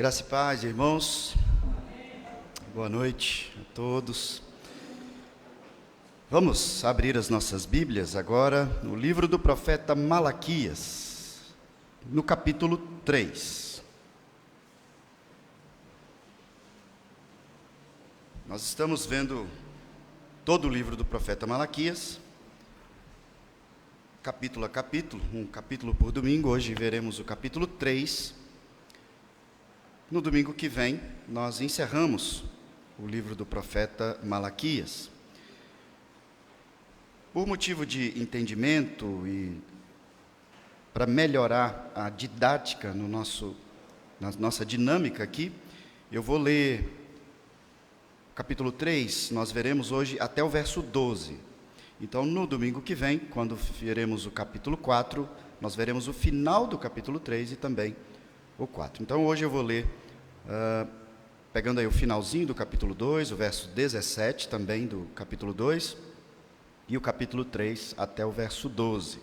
Graça e paz, irmãos. Boa noite a todos. Vamos abrir as nossas Bíblias agora no livro do profeta Malaquias, no capítulo 3. Nós estamos vendo todo o livro do profeta Malaquias, capítulo a capítulo, um capítulo por domingo. Hoje veremos o capítulo 3. No domingo que vem, nós encerramos o livro do profeta Malaquias. Por motivo de entendimento e para melhorar a didática na nossa dinâmica aqui, eu vou ler o capítulo 3, nós veremos hoje até o verso 12. Então, no domingo que vem, quando veremos o capítulo 4, nós veremos o final do capítulo 3 e também o 4. Então, hoje eu vou ler, pegando aí o finalzinho do capítulo 2, o verso 17 também do capítulo 2, e o capítulo 3 até o verso 12.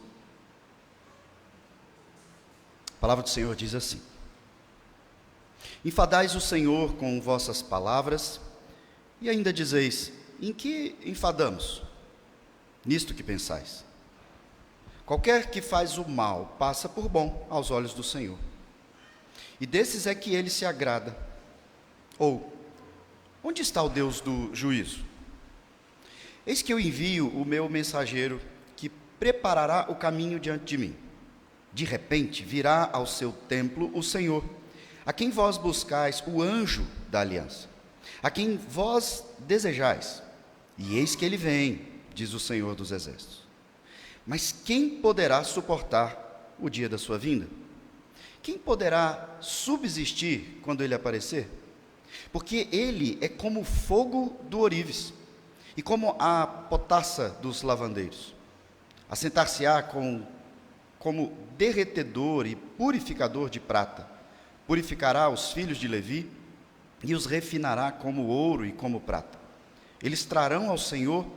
A palavra do Senhor diz assim: Enfadais o Senhor com vossas palavras, e ainda dizeis: em que enfadamos? Nisto que pensais. Qualquer que faz o mal passa por bom aos olhos do Senhor, e desses é que ele se agrada. Ou, onde está o Deus do juízo? Eis que eu envio o meu mensageiro, que preparará o caminho diante de mim. De repente virá ao seu templo o Senhor, a quem vós buscais, o anjo da aliança, a quem vós desejais. E eis que ele vem, diz o Senhor dos exércitos. Mas quem poderá suportar o dia da sua vinda? Quem poderá subsistir quando ele aparecer? Porque ele é como o fogo do ourives, e como a potassa dos lavandeiros. Assentar-se-á como derretedor e purificador de prata. Purificará os filhos de Levi, e os refinará como ouro e como prata. Eles trarão ao Senhor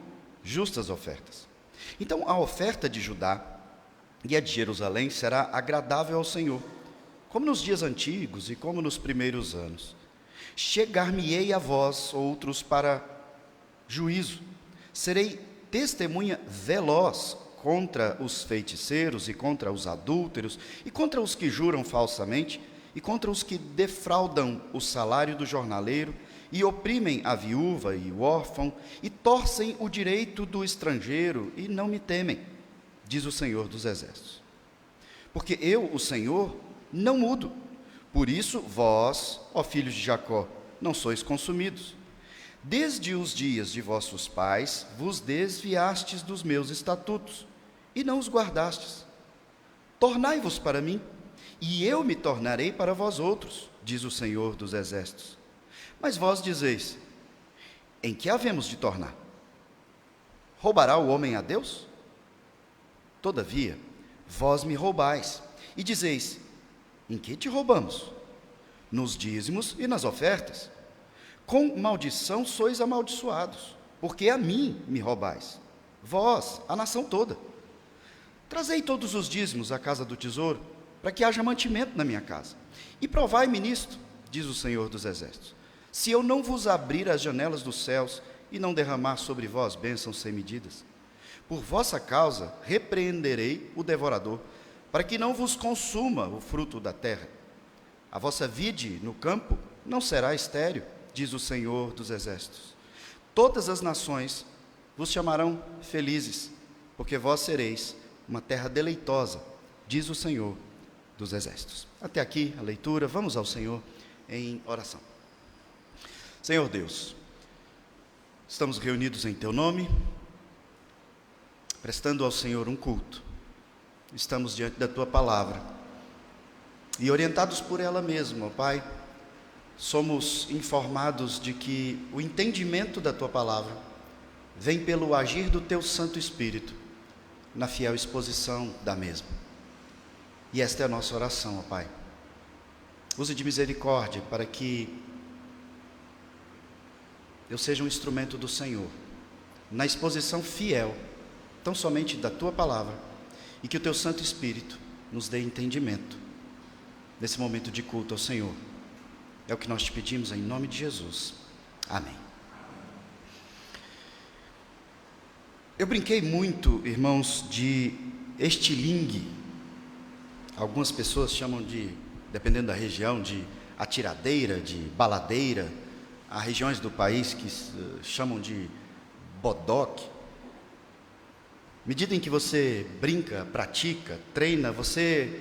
justas ofertas. Então a oferta de Judá e a de Jerusalém será agradável ao Senhor, como nos dias antigos e como nos primeiros anos. Chegar-me-ei a vós, outros, para juízo. Serei testemunha veloz contra os feiticeiros e contra os adúlteros e contra os que juram falsamente e contra os que defraudam o salário do jornaleiro e oprimem a viúva e o órfão e torcem o direito do estrangeiro e não me temem, diz o Senhor dos exércitos. Porque eu, o Senhor, não mudo. Por isso, vós, ó filhos de Jacó, não sois consumidos. Desde os dias de vossos pais, vos desviastes dos meus estatutos, e não os guardastes. Tornai-vos para mim, e eu me tornarei para vós outros, diz o Senhor dos exércitos. Mas vós dizeis: em que havemos de tornar? Roubará o homem a Deus? Todavia, vós me roubais, e dizeis: em que te roubamos? Nos dízimos e nas ofertas. Com maldição sois amaldiçoados, porque a mim me roubais, vós, a nação toda. Trazei todos os dízimos à casa do tesouro, para que haja mantimento na minha casa. E provai-me nisto, diz o Senhor dos exércitos, se eu não vos abrir as janelas dos céus e não derramar sobre vós bênçãos sem medidas. Por vossa causa repreenderei o devorador, para que não vos consuma o fruto da terra. A vossa vide no campo não será estéril, diz o Senhor dos exércitos. Todas as nações vos chamarão felizes, porque vós sereis uma terra deleitosa, diz o Senhor dos exércitos. Até aqui a leitura. Vamos ao Senhor em oração. Senhor Deus, estamos reunidos em Teu nome, prestando ao Senhor um culto. Estamos diante da Tua palavra e orientados por ela mesma, ó Pai, somos informados de que o entendimento da Tua palavra vem pelo agir do Teu Santo Espírito na fiel exposição da mesma. E esta é a nossa oração, ó Pai. Use de misericórdia para que eu seja um instrumento do Senhor na exposição fiel, tão somente da Tua palavra, e que o Teu Santo Espírito nos dê entendimento nesse momento de culto ao Senhor. É o que nós te pedimos em nome de Jesus. Amém. Eu brinquei muito, irmãos, de estilingue. Algumas pessoas chamam de, dependendo da região, de atiradeira, de baladeira. Há regiões do país que chamam de bodoque. À medida em que você brinca, pratica, treina, você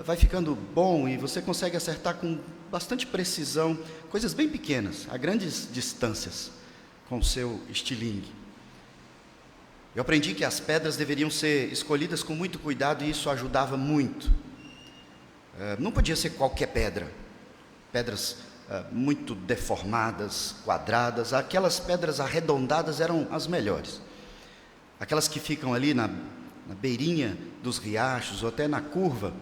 vai ficando bom e você consegue acertar com bastante precisão coisas bem pequenas, a grandes distâncias, com o seu estilingue. Eu aprendi que as pedras deveriam ser escolhidas com muito cuidado e isso ajudava muito. Não podia ser qualquer pedra, pedras muito deformadas, quadradas. Aquelas pedras arredondadas eram as melhores, aquelas que ficam ali na beirinha dos riachos ou até na curva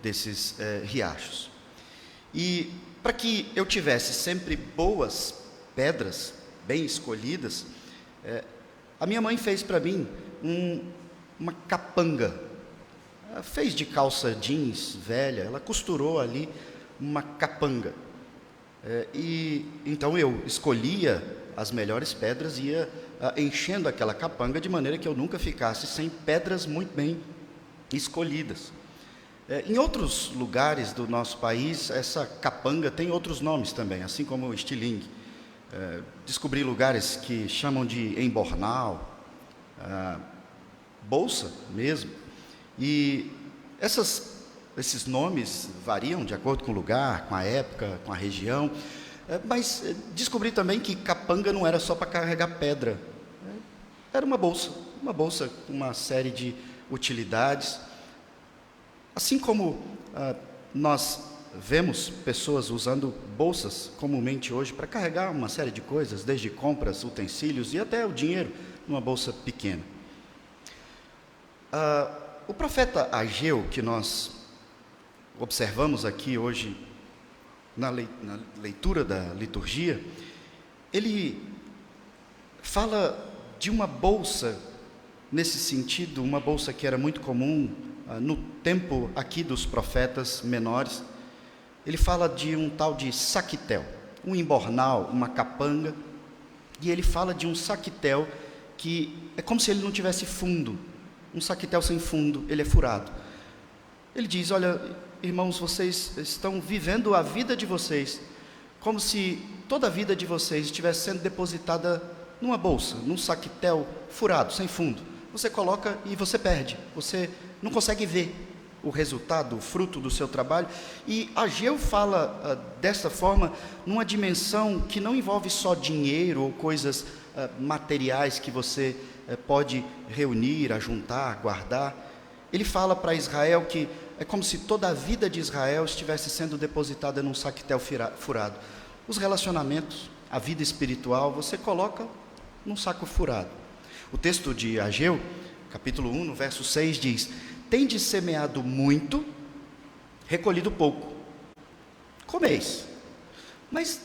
desses riachos. E para que eu tivesse sempre boas pedras, bem escolhidas, a minha mãe fez para mim uma capanga. Ela fez de calça jeans velha, ela costurou ali uma capanga. E então eu escolhia as melhores pedras e ia enchendo aquela capanga de maneira que eu nunca ficasse sem pedras muito bem escolhidas. Em outros lugares do nosso país, essa capanga tem outros nomes também, assim como o estilingue. Descobri lugares que chamam de embornal, bolsa mesmo. E esses nomes variam de acordo com o lugar, com a época, com a região. Mas descobri também que capanga não era só para carregar pedra. Era uma bolsa com uma série de utilidades. Assim como nós vemos pessoas usando bolsas comumente hoje para carregar uma série de coisas, desde compras, utensílios e até o dinheiro numa bolsa pequena. O profeta Ageu, que nós observamos aqui hoje na leitura da liturgia, ele fala de uma bolsa, nesse sentido, uma bolsa que era muito comum no tempo aqui dos profetas menores. Ele fala de um tal de saquitel, um embornal, uma capanga, e ele fala de um saquitel que é como se ele não tivesse fundo, um saquitel sem fundo, ele é furado. Ele diz: olha, irmãos, vocês estão vivendo a vida de vocês como se toda a vida de vocês estivesse sendo depositada numa bolsa, num saquitel furado, sem fundo. Você coloca e você perde, você não consegue ver o resultado, o fruto do seu trabalho. E Ageu fala dessa forma, numa dimensão que não envolve só dinheiro ou coisas materiais que você pode reunir, ajuntar, guardar. Ele fala para Israel que é como se toda a vida de Israel estivesse sendo depositada num saquitel furado. Os relacionamentos, a vida espiritual, você coloca num saco furado. O texto de Ageu, capítulo 1, no verso 6, diz: tendes semeado muito, recolhido pouco. Comeis, mas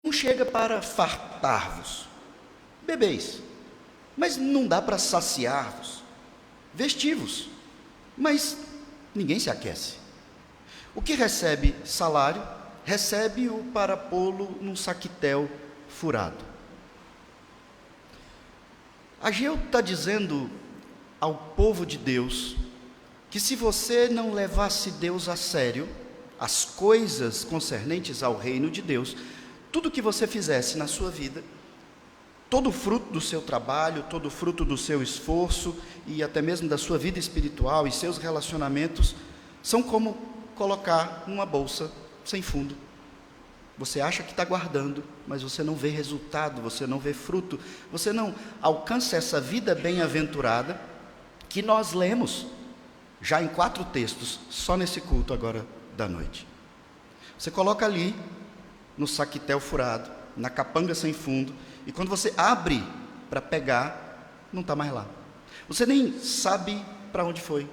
não chega para fartar-vos. Bebeis, mas não dá para saciar-vos. Vestivos, mas ninguém se aquece. O que recebe salário, recebe-o para pô-lo num saquitel furado. Ageu está dizendo ao povo de Deus que se você não levasse Deus a sério, as coisas concernentes ao reino de Deus, tudo que você fizesse na sua vida, todo o fruto do seu trabalho, todo o fruto do seu esforço e até mesmo da sua vida espiritual e seus relacionamentos, são como colocar numa bolsa sem fundo. Você acha que está guardando, mas você não vê resultado, você não vê fruto, você não alcança essa vida bem-aventurada que nós lemos já em 4 textos, só nesse culto agora da noite. Você coloca ali, no saquitel furado, na capanga sem fundo, e quando você abre para pegar, não está mais lá. Você nem sabe para onde foi.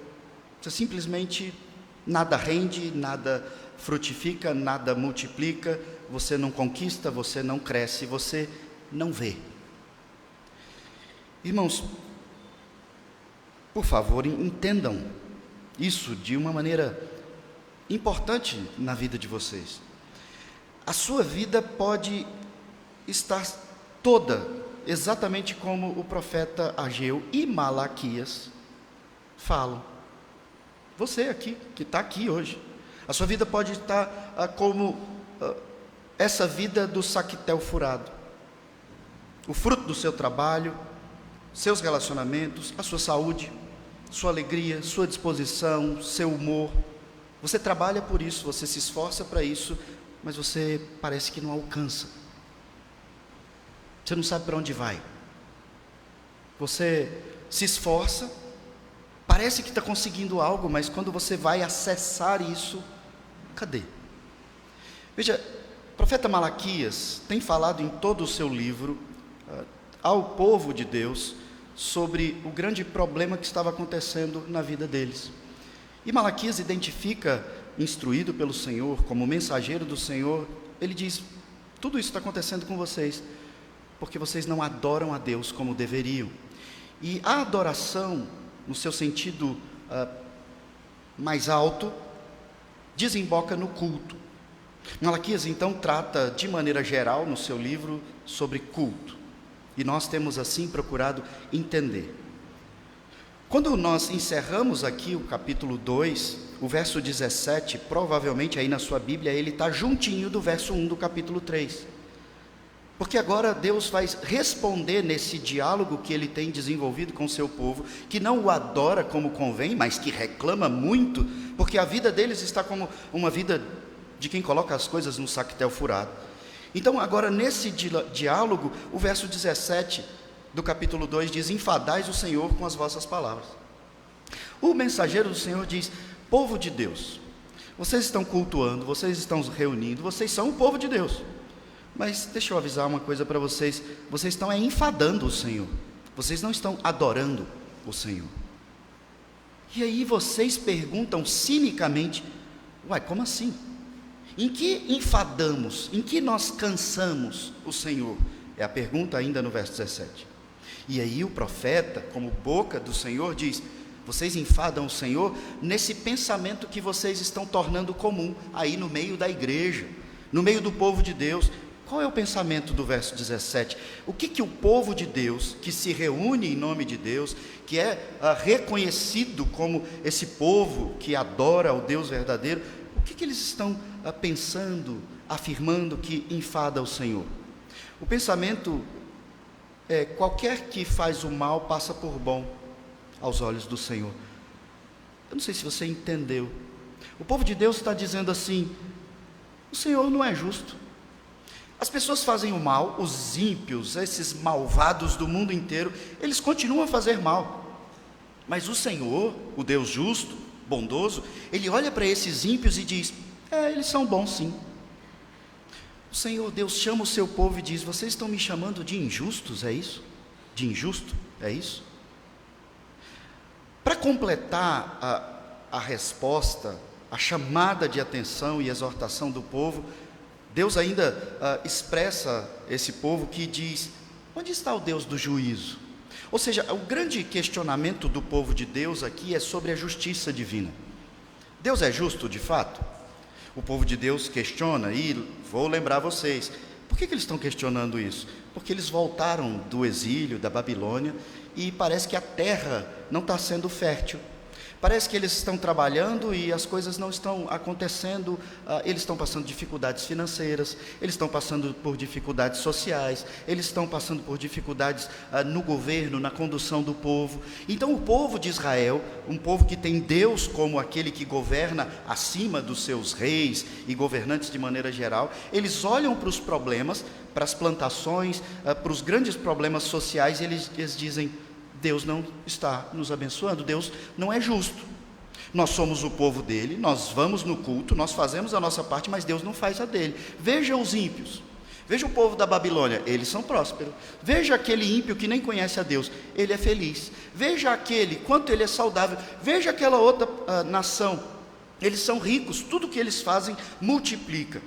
Você simplesmente nada rende, nada frutifica, nada multiplica, você não conquista, você não cresce, você não vê. Irmãos, por favor, entendam isso de uma maneira importante na vida de vocês. A sua vida pode estar toda exatamente como o profeta Ageu e Malaquias falam. Você aqui, que está aqui hoje, a sua vida pode estar como essa vida do saquitel furado. O fruto do seu trabalho, seus relacionamentos, a sua saúde, sua alegria, sua disposição, seu humor. Você trabalha por isso, você se esforça para isso, mas você parece que não alcança. Você não sabe para onde vai. Você se esforça, parece que está conseguindo algo, mas quando você vai acessar isso, cadê? Veja, o profeta Malaquias tem falado em todo o seu livro ao povo de Deus sobre o grande problema que estava acontecendo na vida deles. E Malaquias identifica, instruído pelo Senhor, como mensageiro do Senhor, ele diz: tudo isso está acontecendo com vocês, porque vocês não adoram a Deus como deveriam. E a adoração, no seu sentido mais alto, desemboca no culto. Malaquias então trata de maneira geral no seu livro sobre culto, e nós temos assim procurado entender. Quando nós encerramos aqui o capítulo 2, o verso 17, provavelmente aí na sua Bíblia ele está juntinho do verso 1 do capítulo 3, porque agora Deus vai responder nesse diálogo que ele tem desenvolvido com o seu povo, que não o adora como convém, mas que reclama muito, porque a vida deles está como uma vida de quem coloca as coisas no saquetel furado. Então agora nesse diálogo, o verso 17 do capítulo 2 diz: enfadais o Senhor com as vossas palavras. O mensageiro do Senhor diz: povo de Deus, vocês estão cultuando, vocês estão reunindo, vocês são o povo de Deus, mas deixa eu avisar uma coisa para vocês: vocês estão enfadando o Senhor, vocês não estão adorando o Senhor. E aí vocês perguntam cinicamente: uai, como assim? Em que enfadamos, em que nós cansamos o Senhor? É a pergunta ainda no verso 17. E aí o profeta, como boca do Senhor, diz: vocês enfadam o Senhor nesse pensamento que vocês estão tornando comum aí no meio da igreja, no meio do povo de Deus. Qual é o pensamento do verso 17? O que o povo de Deus, que se reúne em nome de Deus, que é reconhecido como esse povo que adora o Deus verdadeiro, o que eles estão pensando, afirmando que enfada o Senhor? O pensamento é: qualquer que faz o mal passa por bom aos olhos do Senhor. Eu não sei se você entendeu. O povo de Deus está dizendo assim: o Senhor não é justo. As pessoas fazem o mal, os ímpios, esses malvados do mundo inteiro, eles continuam a fazer mal. Mas o Senhor, o Deus justo, bondoso, ele olha para esses ímpios e diz: eles são bons sim. O Senhor Deus chama o seu povo e diz: vocês estão me chamando de injustos, é isso? De injusto, é isso? Para completar a resposta, a chamada de atenção e exortação do povo, Deus ainda expressa esse povo que diz: onde está o Deus do juízo? Ou seja, o grande questionamento do povo de Deus aqui é sobre a justiça divina. Deus é justo de fato? O povo de Deus questiona, e vou lembrar vocês, por que eles estão questionando isso? Porque eles voltaram do exílio, da Babilônia, e parece que a terra não está sendo fértil. Parece que eles estão trabalhando e as coisas não estão acontecendo, eles estão passando dificuldades financeiras, eles estão passando por dificuldades sociais, eles estão passando por dificuldades no governo, na condução do povo. Então o povo de Israel, um povo que tem Deus como aquele que governa acima dos seus reis e governantes de maneira geral, eles olham para os problemas, para as plantações, para os grandes problemas sociais, e eles dizem: Deus não está nos abençoando, Deus não é justo. Nós somos o povo dele, nós vamos no culto, nós fazemos a nossa parte, mas Deus não faz a dele. Veja os ímpios, veja o povo da Babilônia, eles são prósperos. Veja aquele ímpio que nem conhece a Deus, ele é feliz. Veja aquele, quanto ele é saudável. Veja aquela outra nação, eles são ricos, tudo que eles fazem multiplica.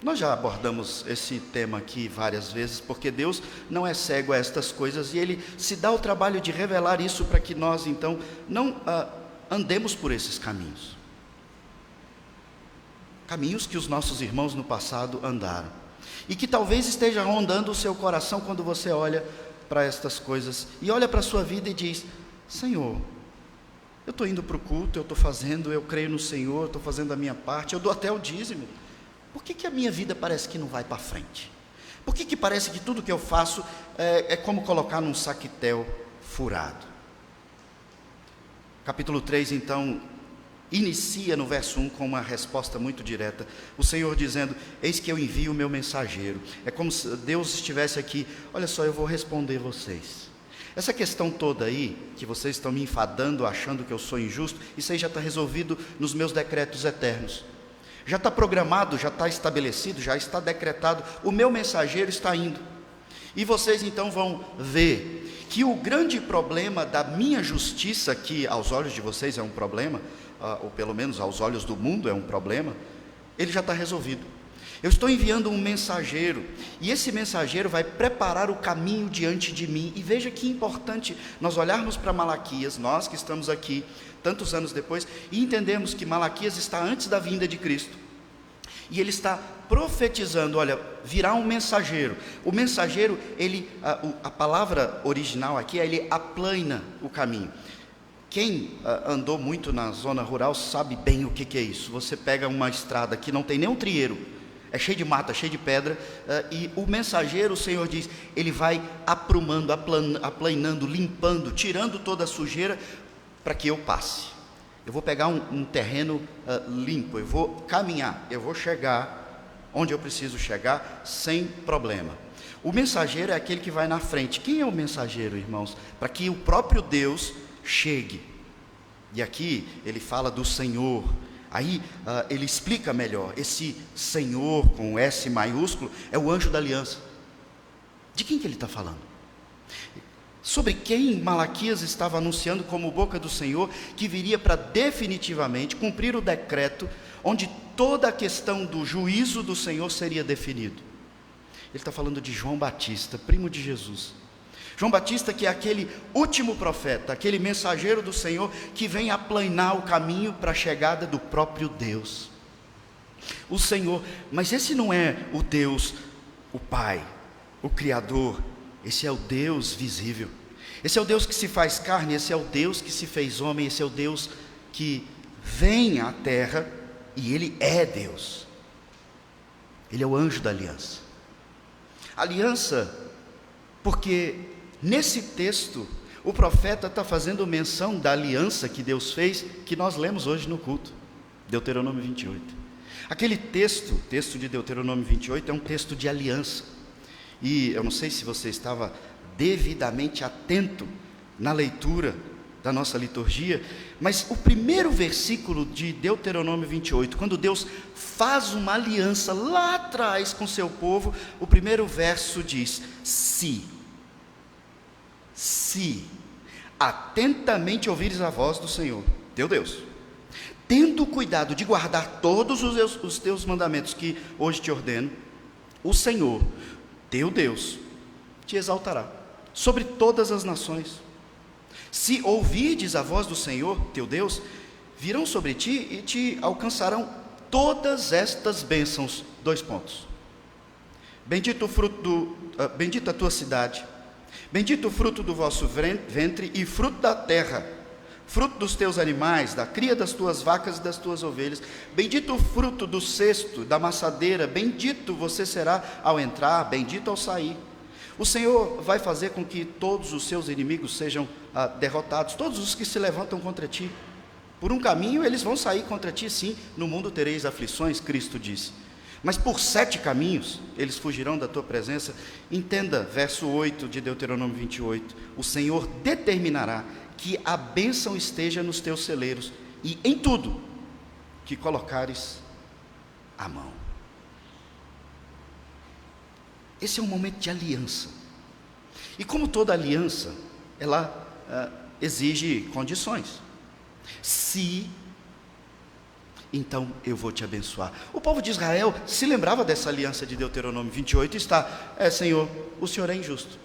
Nós já abordamos esse tema aqui várias vezes, porque Deus não é cego a estas coisas, e Ele se dá o trabalho de revelar isso para que nós, então, não andemos por esses caminhos. caminhos que os nossos irmãos no passado andaram, e que talvez esteja rondando o seu coração quando você olha para estas coisas, e olha para a sua vida e diz: Senhor, eu estou indo para o culto, eu estou fazendo, eu creio no Senhor, estou fazendo a minha parte, eu dou até o dízimo, por que a minha vida parece que não vai para frente? Por que parece que tudo que eu faço é como colocar num saquetel furado? Capítulo 3, então, inicia no verso 1 com uma resposta muito direta. O Senhor dizendo: eis que eu envio o meu mensageiro. É como se Deus estivesse aqui: olha só, eu vou responder vocês. Essa questão toda aí, que vocês estão me enfadando, achando que eu sou injusto, isso aí já está resolvido nos meus decretos eternos. Já está programado, já está estabelecido, já está decretado. O meu mensageiro está indo. E vocês então vão ver que o grande problema da minha justiça, que aos olhos de vocês é um problema, ou pelo menos aos olhos do mundo é um problema, ele já está resolvido. Eu estou enviando um mensageiro, e esse mensageiro vai preparar o caminho diante de mim. E veja que importante nós olharmos para Malaquias, nós que estamos aqui tantos anos depois, e entendemos que Malaquias está antes da vinda de Cristo, e ele está profetizando: olha, virá um mensageiro. O mensageiro, a palavra original aqui é: ele aplana o caminho. Quem andou muito na zona rural sabe bem o que é isso. Você pega uma estrada que não tem nem um trieiro, é cheio de mata, cheio de pedra, e o mensageiro, o Senhor diz, ele vai aprumando, aplanando, limpando, tirando toda a sujeira, para que eu passe. Eu vou pegar um terreno limpo, eu vou caminhar, eu vou chegar onde eu preciso chegar sem problema. O mensageiro é aquele que vai na frente. Quem é o mensageiro, irmãos? Para que o próprio Deus chegue. E aqui ele fala do Senhor. Aí ele explica melhor. Esse Senhor com S maiúsculo é o anjo da aliança. De quem que ele está falando? Sobre quem Malaquias estava anunciando como boca do Senhor, que viria para definitivamente cumprir o decreto, onde toda a questão do juízo do Senhor seria definido. Ele está falando de João Batista, primo de Jesus. João Batista, que é aquele último profeta, aquele mensageiro do Senhor, que vem aplanar o caminho para a chegada do próprio Deus. O Senhor, mas esse não é o Deus, o Pai, o Criador. Esse é o Deus visível, esse é o Deus que se faz carne, esse é o Deus que se fez homem, esse é o Deus que vem à terra, e Ele é Deus. Ele é o anjo da aliança. Aliança, porque nesse texto o profeta está fazendo menção da aliança que Deus fez, que nós lemos hoje no culto, Deuteronômio 28. Aquele texto de Deuteronômio 28 é um texto de aliança. E eu não sei se você estava devidamente atento na leitura da nossa liturgia, mas o primeiro versículo de Deuteronômio 28, quando Deus faz uma aliança lá atrás com seu povo, o primeiro verso diz: se atentamente ouvires a voz do Senhor, teu Deus, tendo cuidado de guardar todos os teus mandamentos que hoje te ordeno, o Senhor, teu Deus, te exaltará sobre todas as nações. Se ouvirdes a voz do Senhor, teu Deus, virão sobre ti e te alcançarão todas estas bênçãos. Bendito bendita a tua cidade, bendito o fruto do vosso ventre e fruto da terra, fruto dos teus animais, da cria das tuas vacas e das tuas ovelhas, bendito o fruto do cesto, da maçadeira, bendito você será ao entrar, bendito ao sair. O Senhor vai fazer com que todos os seus inimigos sejam derrotados, todos os que se levantam contra ti. Por um caminho eles vão sair contra ti, sim, no mundo tereis aflições, Cristo disse. Mas por 7 caminhos eles fugirão da tua presença. Entenda, verso 8 de Deuteronômio 28, o Senhor determinará que a bênção esteja nos teus celeiros, e em tudo que colocares a mão. Esse é um momento de aliança, e como toda aliança, ela exige condições. Se, então eu vou te abençoar. O povo de Israel se lembrava dessa aliança de Deuteronômio 28, e está: Senhor, o Senhor é injusto,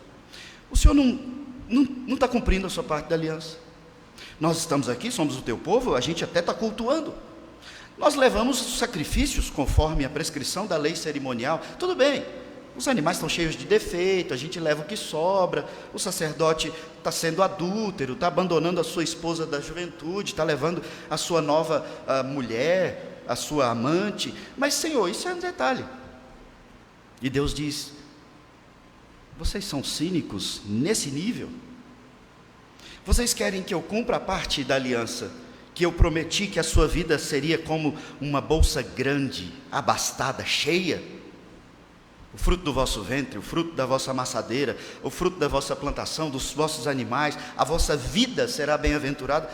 o Senhor não está cumprindo a sua parte da aliança. Nós estamos aqui, somos o teu povo, a gente até está cultuando. Nós levamos sacrifícios conforme a prescrição da lei cerimonial. Tudo bem, os animais estão cheios de defeito, a gente leva o que sobra. O sacerdote está sendo adúltero, está abandonando a sua esposa da juventude, está levando a sua nova mulher, a sua amante. Mas, Senhor, isso é um detalhe. E Deus diz: vocês são cínicos nesse nível? Vocês querem que eu cumpra a parte da aliança, que eu prometi que a sua vida seria como uma bolsa grande, abastada, cheia? O fruto do vosso ventre, o fruto da vossa amassadeira, o fruto da vossa plantação, dos vossos animais, a vossa vida será bem-aventurada.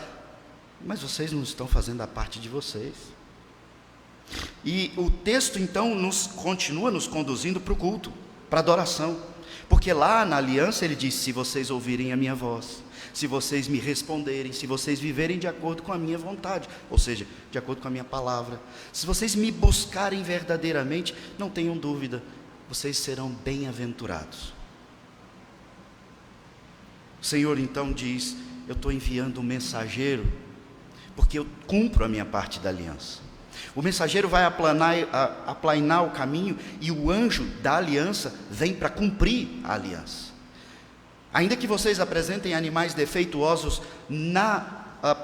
Mas vocês não estão fazendo a parte de vocês. E o texto então continua nos conduzindo para o culto, para a adoração. Porque lá na aliança ele diz: se vocês ouvirem a minha voz, se vocês me responderem, se vocês viverem de acordo com a minha vontade, ou seja, de acordo com a minha palavra, se vocês me buscarem verdadeiramente, não tenham dúvida, vocês serão bem-aventurados. O Senhor então diz: eu estou enviando um mensageiro, porque eu cumpro a minha parte da aliança. O mensageiro vai aplainar o caminho, e o anjo da aliança vem para cumprir a aliança. Ainda que vocês apresentem animais defeituosos na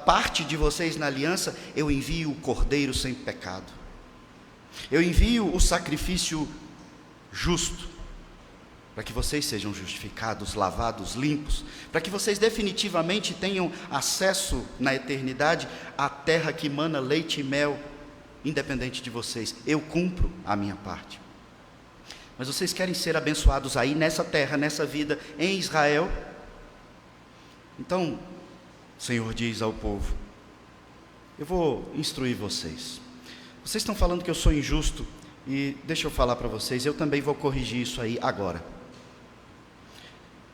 parte de vocês na aliança, eu envio o cordeiro sem pecado. Eu envio o sacrifício justo, para que vocês sejam justificados, lavados, limpos, para que vocês definitivamente tenham acesso na eternidade à terra que mana leite e mel, independente de vocês. Eu cumpro a minha parte. Mas vocês querem ser abençoados aí nessa terra, nessa vida, em Israel? Então, o Senhor diz ao povo: eu vou instruir vocês. Vocês estão falando que eu sou injusto, e deixa eu falar para vocês, eu também vou corrigir isso aí agora.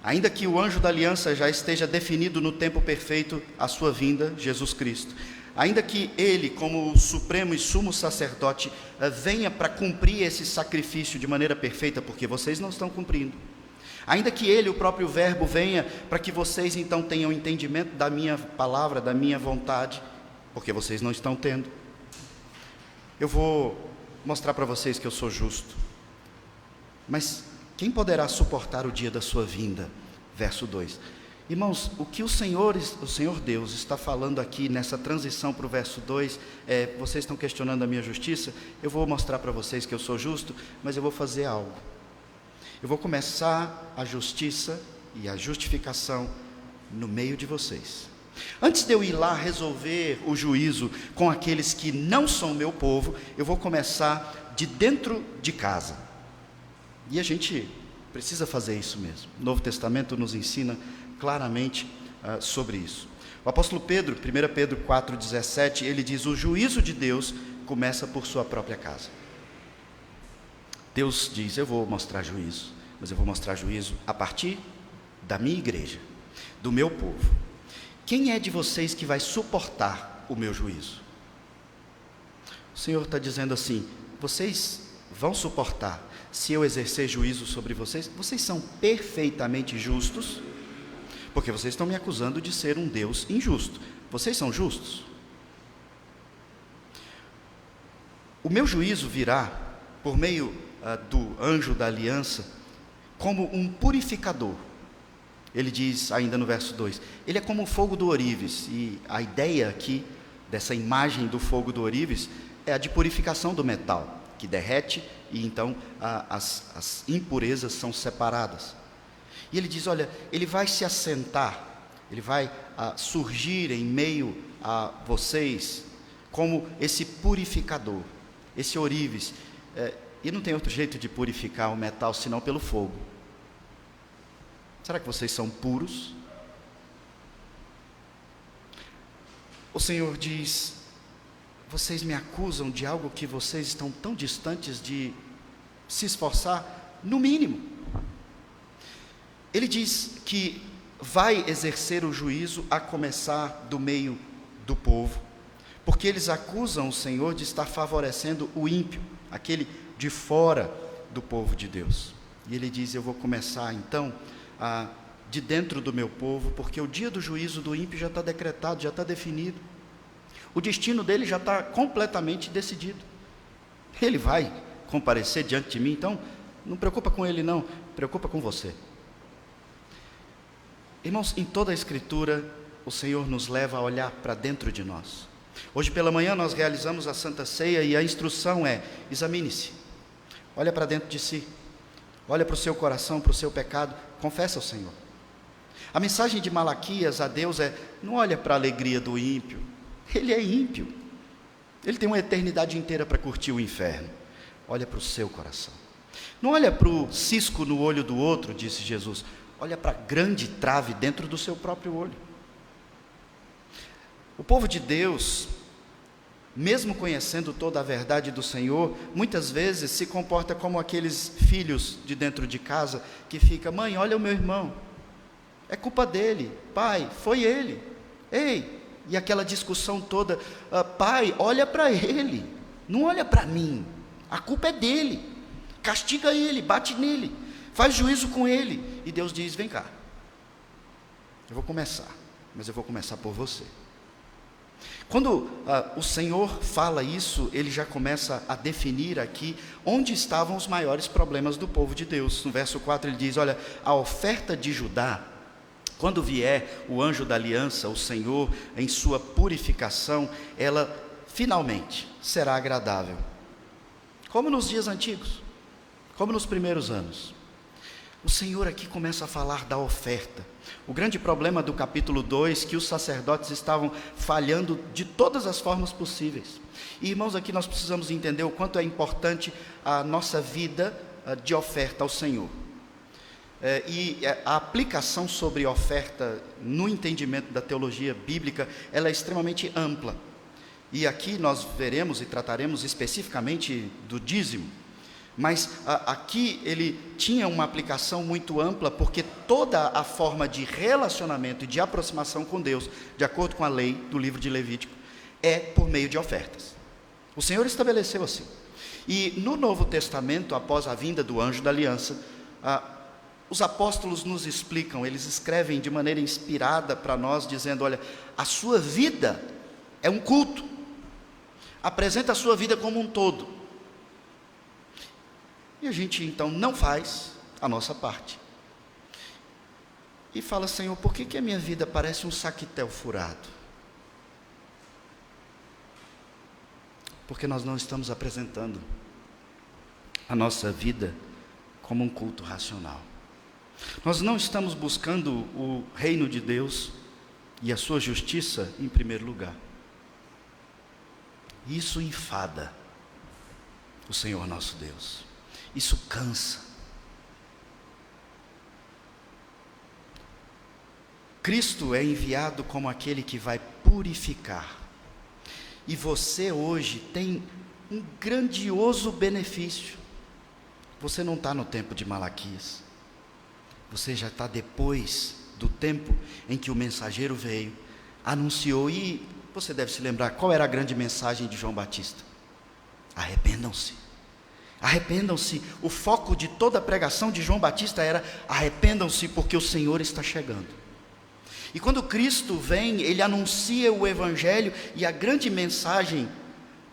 Ainda que o anjo da aliança já esteja definido no tempo perfeito a sua vinda, Jesus Cristo, ainda que ele, como o supremo e sumo sacerdote, venha para cumprir esse sacrifício de maneira perfeita, porque vocês não estão cumprindo, ainda que ele, o próprio verbo, venha para que vocês então tenham entendimento da minha palavra, da minha vontade, porque vocês não estão tendo, eu vou mostrar para vocês que eu sou justo. Mas quem poderá suportar o dia da sua vinda? Verso 2. Irmãos, o que o Senhor Deus está falando aqui nessa transição para o verso 2, vocês estão questionando a minha justiça, eu vou mostrar para vocês que eu sou justo, mas eu vou fazer algo. Eu vou começar a justiça e a justificação no meio de vocês. Antes de eu ir lá resolver o juízo com aqueles que não são meu povo, eu vou começar de dentro de casa. E a gente precisa fazer isso mesmo. O Novo Testamento nos ensina claramente sobre isso. O apóstolo Pedro, 1 Pedro 4,17, ele diz: o juízo de Deus começa por sua própria casa. Deus diz: eu vou mostrar juízo, mas eu vou mostrar juízo a partir da minha igreja, do meu povo. Quem é de vocês que vai suportar o meu juízo? O Senhor está dizendo assim: vocês vão suportar se eu exercer juízo sobre vocês? Vocês são perfeitamente justos, porque vocês estão me acusando de ser um Deus injusto. Vocês são justos? O meu juízo virá por meio do anjo da aliança como um purificador. Ele diz ainda no verso 2, ele é como o fogo do ourives, e a ideia aqui, dessa imagem do fogo do ourives, é a de purificação do metal, que derrete, e então as impurezas são separadas. E ele diz: olha, ele vai se assentar, ele vai surgir em meio a vocês, como esse purificador, esse ourives, e não tem outro jeito de purificar o metal, senão pelo fogo. Será que vocês são puros? O Senhor diz: vocês me acusam de algo que vocês estão tão distantes de se esforçar, no mínimo. Ele diz que vai exercer o juízo a começar do meio do povo, porque eles acusam o Senhor de estar favorecendo o ímpio, aquele de fora do povo de Deus. E ele diz: eu vou começar então de dentro do meu povo, porque o dia do juízo do ímpio já está decretado, já está definido. O destino dele já está completamente decidido. Ele vai comparecer diante de mim, então não preocupa com ele não, preocupa com você. Irmãos, em toda a Escritura, o Senhor nos leva a olhar para dentro de nós. Hoje pela manhã nós realizamos a Santa Ceia e a instrução é: examine-se, olha para dentro de si, olha para o seu coração, para o seu pecado, confessa ao Senhor. A mensagem de Malaquias a Deus é: não olha para a alegria do ímpio, ele é ímpio, ele tem uma eternidade inteira para curtir o inferno. Olha para o seu coração, não olha para o cisco no olho do outro, disse Jesus, olha para a grande trave dentro do seu próprio olho. O povo de Deus, mesmo conhecendo toda a verdade do Senhor, muitas vezes se comporta como aqueles filhos de dentro de casa que fica: mãe, olha o meu irmão, é culpa dele, pai, foi ele, ei, e aquela discussão toda, pai, olha para ele, não olha para mim, a culpa é dele, castiga ele, bate nele, faz juízo com ele. E Deus diz: vem cá, eu vou começar, mas eu vou começar por você. Quando o Senhor fala isso, Ele já começa a definir aqui onde estavam os maiores problemas do povo de Deus. No verso 4 Ele diz: olha, a oferta de Judá, quando vier o anjo da aliança, o Senhor, em sua purificação, ela finalmente será agradável, como nos dias antigos, como nos primeiros anos. O Senhor aqui começa a falar da oferta. O grande problema do capítulo 2, que os sacerdotes estavam falhando de todas as formas possíveis. E irmãos, aqui nós precisamos entender o quanto é importante a nossa vida de oferta ao Senhor. E a aplicação sobre oferta no entendimento da teologia bíblica, ela é extremamente ampla. E aqui nós veremos e trataremos especificamente do dízimo. Mas aqui ele tinha uma aplicação muito ampla, porque toda a forma de relacionamento e de aproximação com Deus, de acordo com a lei do livro de Levítico, é por meio de ofertas. O Senhor estabeleceu assim. E no Novo Testamento, após a vinda do anjo da aliança, os apóstolos nos explicam, eles escrevem de maneira inspirada para nós, dizendo: olha, a sua vida é um culto, apresenta a sua vida como um todo. E a gente então não faz a nossa parte. E fala: Senhor, por que a minha vida parece um saquetel furado? Porque nós não estamos apresentando a nossa vida como um culto racional. Nós não estamos buscando o reino de Deus e a sua justiça em primeiro lugar. Isso enfada o Senhor nosso Deus. Isso cansa. Cristo é enviado como aquele que vai purificar. E você hoje tem um grandioso benefício. Você não está no tempo de Malaquias. Você já está depois do tempo em que o mensageiro veio, anunciou, e você deve se lembrar qual era a grande mensagem de João Batista: arrependam-se. Arrependam-se. O foco de toda a pregação de João Batista era: arrependam-se, porque o Senhor está chegando. E quando Cristo vem, Ele anuncia o Evangelho, e a grande mensagem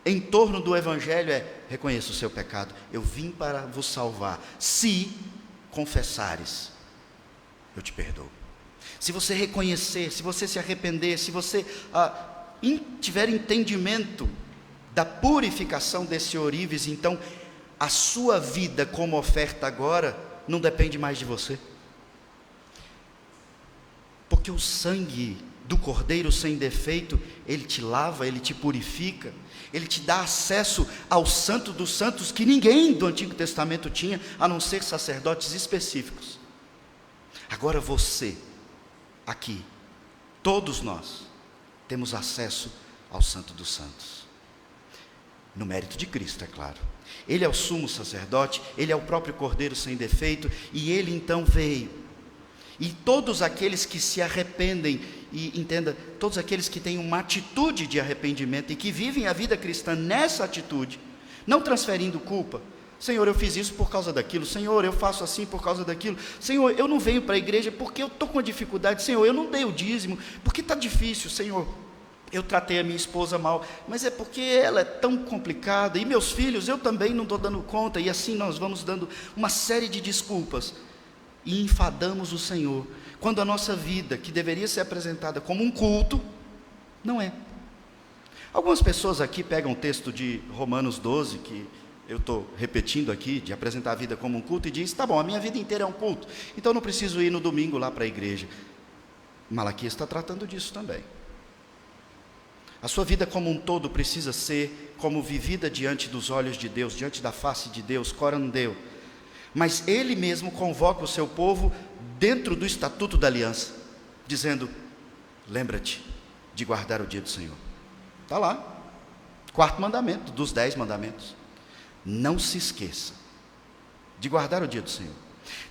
em torno do Evangelho é: reconheça o seu pecado, eu vim para vos salvar, se confessares, eu te perdoo. Se você reconhecer, se você se arrepender, se você tiver entendimento da purificação desse ourives, então a sua vida como oferta agora não depende mais de você. Porque o sangue do Cordeiro sem defeito, ele te lava, ele te purifica, ele te dá acesso ao Santo dos Santos, que ninguém do Antigo Testamento tinha, a não ser sacerdotes específicos. Agora você, aqui, todos nós, temos acesso ao Santo dos Santos. No mérito de Cristo, é claro. Ele é o sumo sacerdote, ele é o próprio Cordeiro sem defeito, e ele então veio. E todos aqueles que se arrependem, e entenda, todos aqueles que têm uma atitude de arrependimento e que vivem a vida cristã nessa atitude, não transferindo culpa: Senhor, eu fiz isso por causa daquilo, Senhor, eu faço assim por causa daquilo, Senhor, eu não venho para a igreja porque eu estou com dificuldade, Senhor, eu não dei o dízimo porque está difícil, Senhor, eu tratei a minha esposa mal, mas é porque ela é tão complicada, e meus filhos, eu também não estou dando conta, e assim nós vamos dando uma série de desculpas, e enfadamos o Senhor, quando a nossa vida, que deveria ser apresentada como um culto, não é. Algumas pessoas aqui pegam o texto de Romanos 12, que eu estou repetindo aqui, de apresentar a vida como um culto, e diz, tá bom, a minha vida inteira é um culto, então eu não preciso ir no domingo lá para a igreja. Malaquias está tratando disso também. A sua vida como um todo precisa ser como vivida diante dos olhos de Deus, diante da face de Deus, corandeu. Mas Ele mesmo convoca o seu povo dentro do estatuto da aliança, dizendo, lembra-te de guardar o dia do Senhor. Está lá, 4º mandamento dos 10 mandamentos. Não se esqueça de guardar o dia do Senhor.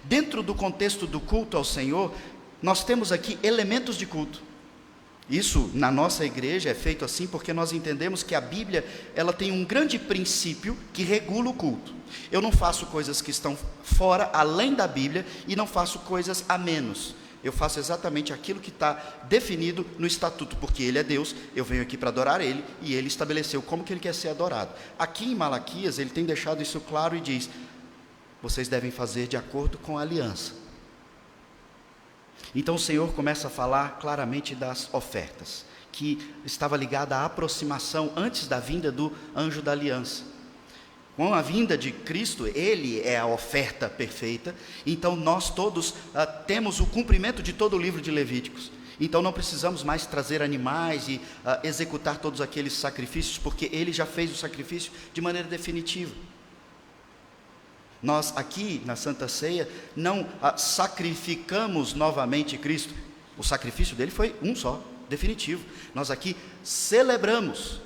Dentro do contexto do culto ao Senhor, nós temos aqui elementos de culto. Isso, na nossa igreja, é feito assim porque nós entendemos que a Bíblia, ela tem um grande princípio que regula o culto. Eu não faço coisas que estão fora, além da Bíblia, e não faço coisas a menos. Eu faço exatamente aquilo que está definido no estatuto, porque Ele é Deus, eu venho aqui para adorar Ele, e Ele estabeleceu como que Ele quer ser adorado. Aqui em Malaquias, Ele tem deixado isso claro e diz, vocês devem fazer de acordo com a aliança. Então o Senhor começa a falar claramente das ofertas, que estava ligada à aproximação antes da vinda do anjo da aliança. Com a vinda de Cristo, Ele é a oferta perfeita, então nós todos temos o cumprimento de todo o livro de Levíticos. Então não precisamos mais trazer animais e executar todos aqueles sacrifícios, porque Ele já fez o sacrifício de maneira definitiva. Nós aqui na Santa Ceia não sacrificamos novamente Cristo. O sacrifício dele foi um só, definitivo. Nós aqui celebramos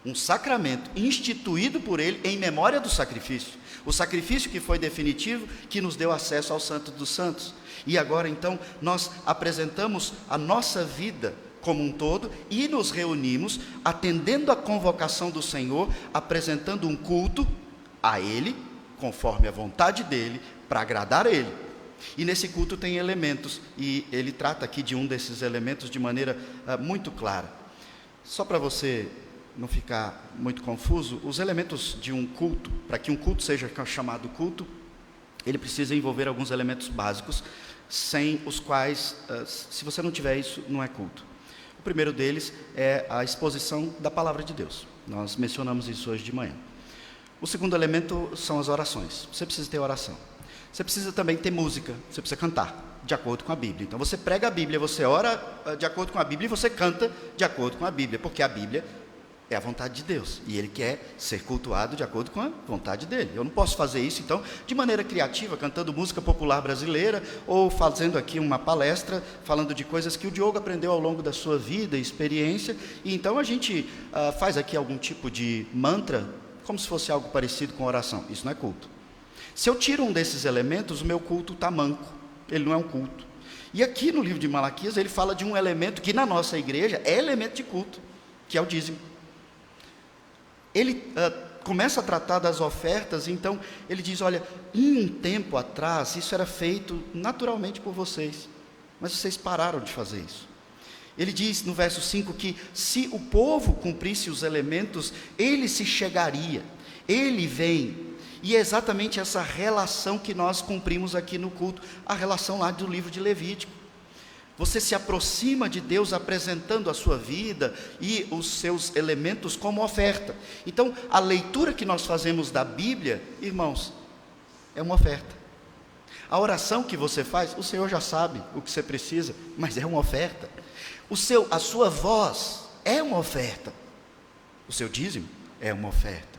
um sacramento instituído por Ele em memória do sacrifício. O sacrifício que foi definitivo, que nos deu acesso ao Santo dos Santos. E agora então nós apresentamos a nossa vida como um todo e nos reunimos atendendo a convocação do Senhor, apresentando um culto a Ele, conforme a vontade dEle, para agradar a Ele. E nesse culto tem elementos, e ele trata aqui de um desses elementos de maneira muito clara. Só para você não ficar muito confuso, os elementos de um culto, para que um culto seja chamado culto, ele precisa envolver alguns elementos básicos, sem os quais, se você não tiver isso, não é culto. O primeiro deles é a exposição da palavra de Deus. Nós mencionamos isso hoje de manhã. O segundo elemento são as orações. Você precisa ter oração. Você precisa também ter música, você precisa cantar, de acordo com a Bíblia. Então você prega a Bíblia, você ora de acordo com a Bíblia e você canta de acordo com a Bíblia, porque a Bíblia é a vontade de Deus, e Ele quer ser cultuado de acordo com a vontade dEle. Eu não posso fazer isso, então, de maneira criativa, cantando música popular brasileira, ou fazendo aqui uma palestra, falando de coisas que o Diogo aprendeu ao longo da sua vida e experiência, e então a gente faz aqui algum tipo de mantra, como se fosse algo parecido com oração. Isso não é culto. Se eu tiro um desses elementos, o meu culto está manco, ele não é um culto. E aqui no livro de Malaquias, ele fala de um elemento que na nossa igreja é elemento de culto, que é o dízimo. Ele começa a tratar das ofertas, então ele diz, olha, em um tempo atrás, isso era feito naturalmente por vocês, mas vocês pararam de fazer isso. Ele diz no verso 5 que se o povo cumprisse os elementos, ele se chegaria, ele vem. E é exatamente essa relação que nós cumprimos aqui no culto, a relação lá do livro de Levítico. Você se aproxima de Deus apresentando a sua vida e os seus elementos como oferta. Então, a leitura que nós fazemos da Bíblia, irmãos, é uma oferta. A oração que você faz, o Senhor já sabe o que você precisa, mas é uma oferta. A sua voz é uma oferta. O seu dízimo é uma oferta.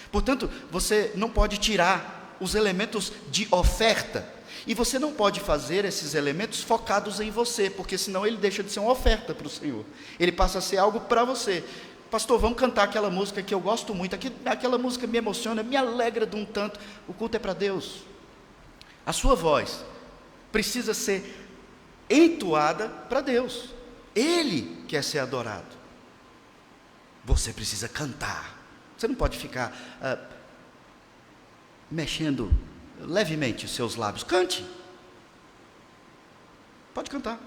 Portanto, você não pode tirar os elementos de oferta. E você não pode fazer esses elementos focados em você, porque senão ele deixa de ser uma oferta para o Senhor. Ele passa a ser algo para você. Pastor, vamos cantar aquela música que eu gosto muito, aquela música me emociona, me alegra de um tanto. O culto é para Deus. A sua voz precisa ser entoada para Deus. Ele quer ser adorado. Você precisa cantar. Você não pode ficar mexendo levemente os seus lábios. Cante. Pode cantar.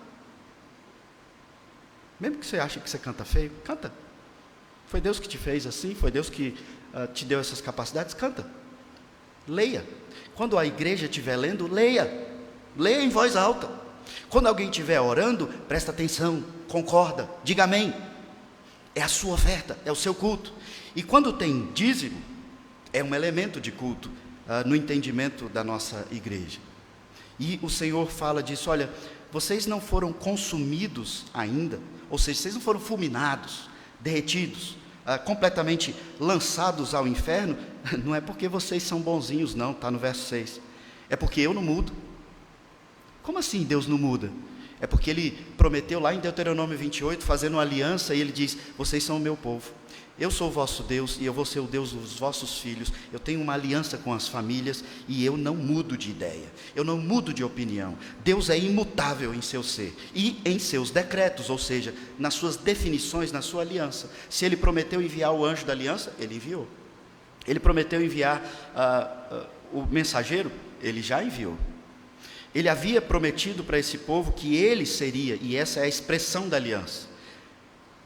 Mesmo que você ache que você canta feio, canta. Foi Deus que te fez assim, foi Deus que te deu essas capacidades, canta. Leia. Quando a igreja estiver lendo, leia. Leia em voz alta. Quando alguém estiver orando, presta atenção, concorda, diga amém. É a sua oferta, é o seu culto. E quando tem dízimo, é um elemento de culto no entendimento da nossa igreja. E o Senhor fala disso, olha, vocês não foram consumidos ainda, ou seja, vocês não foram fulminados, derretidos, completamente lançados ao inferno, não é porque vocês são bonzinhos não, está no verso 6, é porque eu não mudo. Como assim Deus não muda? É porque Ele prometeu lá em Deuteronômio 28, fazendo uma aliança, e Ele diz, vocês são o meu povo, eu sou o vosso Deus, e eu vou ser o Deus dos vossos filhos, eu tenho uma aliança com as famílias, e eu não mudo de ideia, eu não mudo de opinião. Deus é imutável em seu ser, e em seus decretos, ou seja, nas suas definições, na sua aliança. Se Ele prometeu enviar o anjo da aliança, Ele enviou. Ele prometeu enviar o mensageiro, Ele já enviou. Ele havia prometido para esse povo que Ele seria, e essa é a expressão da aliança,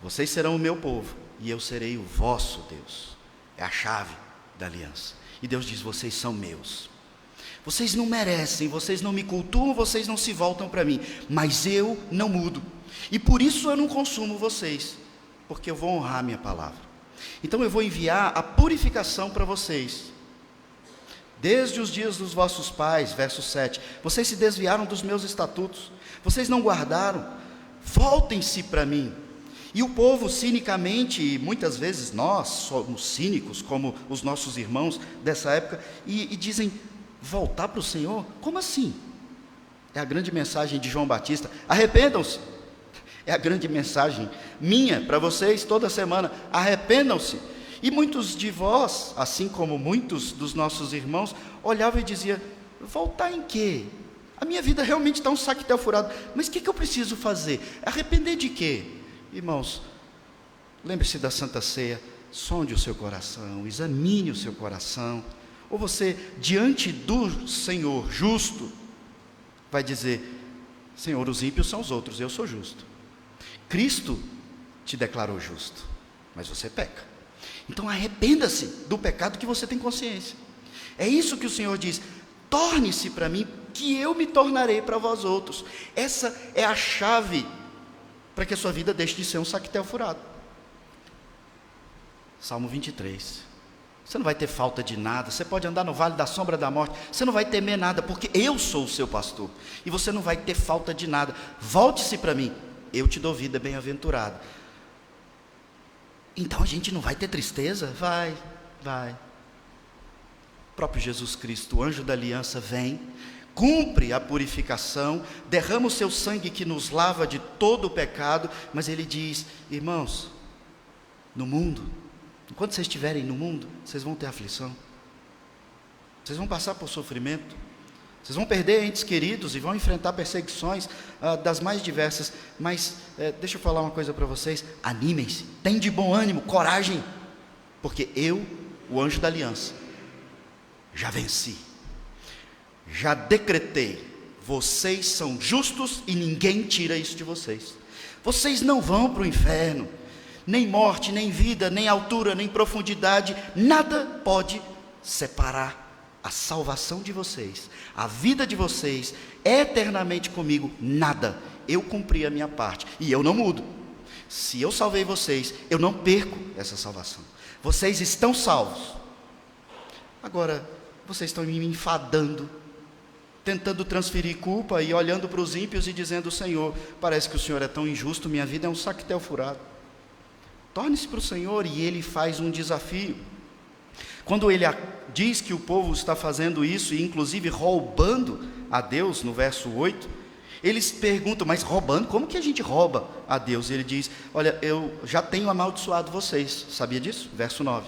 vocês serão o meu povo, e eu serei o vosso Deus. É a chave da aliança. E Deus diz, vocês são meus. Vocês não merecem, vocês não me cultuam, vocês não se voltam para mim, mas eu não mudo, e por isso eu não consumo vocês, porque eu vou honrar a minha palavra. Então eu vou enviar a purificação para vocês. Desde os dias dos vossos pais, verso 7, vocês se desviaram dos meus estatutos, vocês não guardaram, voltem-se para mim. E o povo cinicamente, e muitas vezes nós somos cínicos, como os nossos irmãos dessa época, e dizem, voltar para o Senhor? Como assim? É a grande mensagem de João Batista, arrependam-se. É a grande mensagem minha para vocês toda semana, arrependam-se. E muitos de vós, assim como muitos dos nossos irmãos, olhavam e diziam, voltar em quê? A minha vida realmente está um saquetel furado, mas o que eu preciso fazer? Arrepender de quê? Irmãos, lembre-se da Santa Ceia, sonde o seu coração, examine o seu coração, ou você, diante do Senhor justo, vai dizer, Senhor, os ímpios são os outros, eu sou justo. Cristo te declarou justo, mas você peca. Então arrependa-se do pecado que você tem consciência. É isso que o Senhor diz, torne-se para mim, que eu me tornarei para vós outros. Essa é a chave para que a sua vida deixe de ser um saquetel furado. Salmo 23. Você não vai ter falta de nada, você pode andar no vale da sombra da morte, você não vai temer nada, porque eu sou o seu pastor, e você não vai ter falta de nada. Volte-se para mim, eu te dou vida bem-aventurada. Então a gente não vai ter tristeza? Vai. O próprio Jesus Cristo, o anjo da aliança, vem, cumpre a purificação, derrama o seu sangue que nos lava de todo o pecado, mas ele diz, irmãos, no mundo, enquanto vocês estiverem no mundo, vocês vão ter aflição, vocês vão passar por sofrimento, vocês vão perder entes queridos e vão enfrentar perseguições das mais diversas, mas deixa eu falar uma coisa para vocês, animem-se, tenham de bom ânimo, coragem, porque eu, o anjo da aliança, já venci, já decretei, vocês são justos e ninguém tira isso de vocês. Vocês não vão para o inferno, nem morte, nem vida, nem altura, nem profundidade, nada pode separar a salvação de vocês, a vida de vocês, eternamente comigo, nada. Eu cumpri a minha parte, e eu não mudo. Se eu salvei vocês, eu não perco essa salvação. Vocês estão salvos. Agora, vocês estão me enfadando, tentando transferir culpa e olhando para os ímpios e dizendo, Senhor, parece que o Senhor é tão injusto, minha vida é um saquetel furado. Torne-se para o Senhor, e Ele faz um desafio. Quando Ele diz que o povo está fazendo isso, e inclusive roubando a Deus, no verso 8, eles perguntam, mas roubando? Como que a gente rouba a Deus? E Ele diz, olha, eu já tenho amaldiçoado vocês, sabia disso? Verso 9.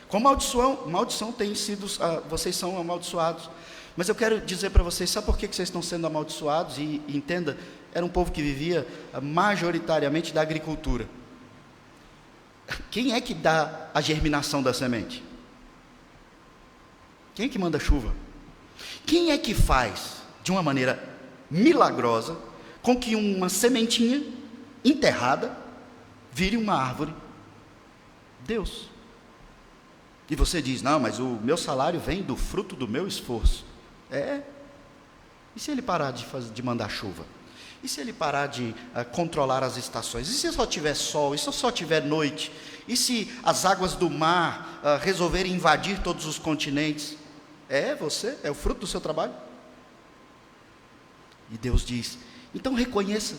Com maldição tem sido, vocês são amaldiçoados. Mas eu quero dizer para vocês, sabe por que vocês estão sendo amaldiçoados? E entenda, era um povo que vivia majoritariamente da agricultura. Quem é que dá a germinação da semente? Quem é que manda chuva? Quem é que faz, de uma maneira milagrosa, com que uma sementinha enterrada, vire uma árvore. Deus. E você diz, não, mas o meu salário vem do fruto do meu esforço. E se ele parar de mandar chuva? E se ele parar de controlar as estações? E se só tiver sol? E se só tiver noite? E se as águas do mar resolverem invadir todos os continentes? Você? É o fruto do seu trabalho? E Deus diz, então reconheça.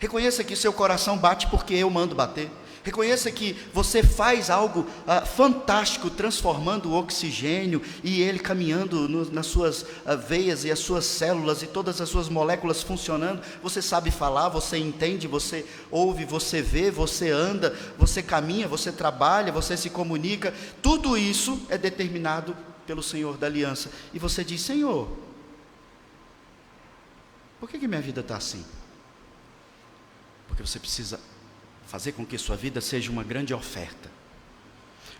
Reconheça que seu coração bate porque eu mando bater. Reconheça que você faz algo fantástico, transformando o oxigênio e ele caminhando nas suas veias e as suas células e todas as suas moléculas funcionando. Você sabe falar, você entende, você ouve, você vê, você anda, você caminha, você trabalha, você se comunica. Tudo isso é determinado pelo Senhor da aliança. E você diz, Senhor, por que minha vida está assim? Porque você precisa fazer com que sua vida seja uma grande oferta,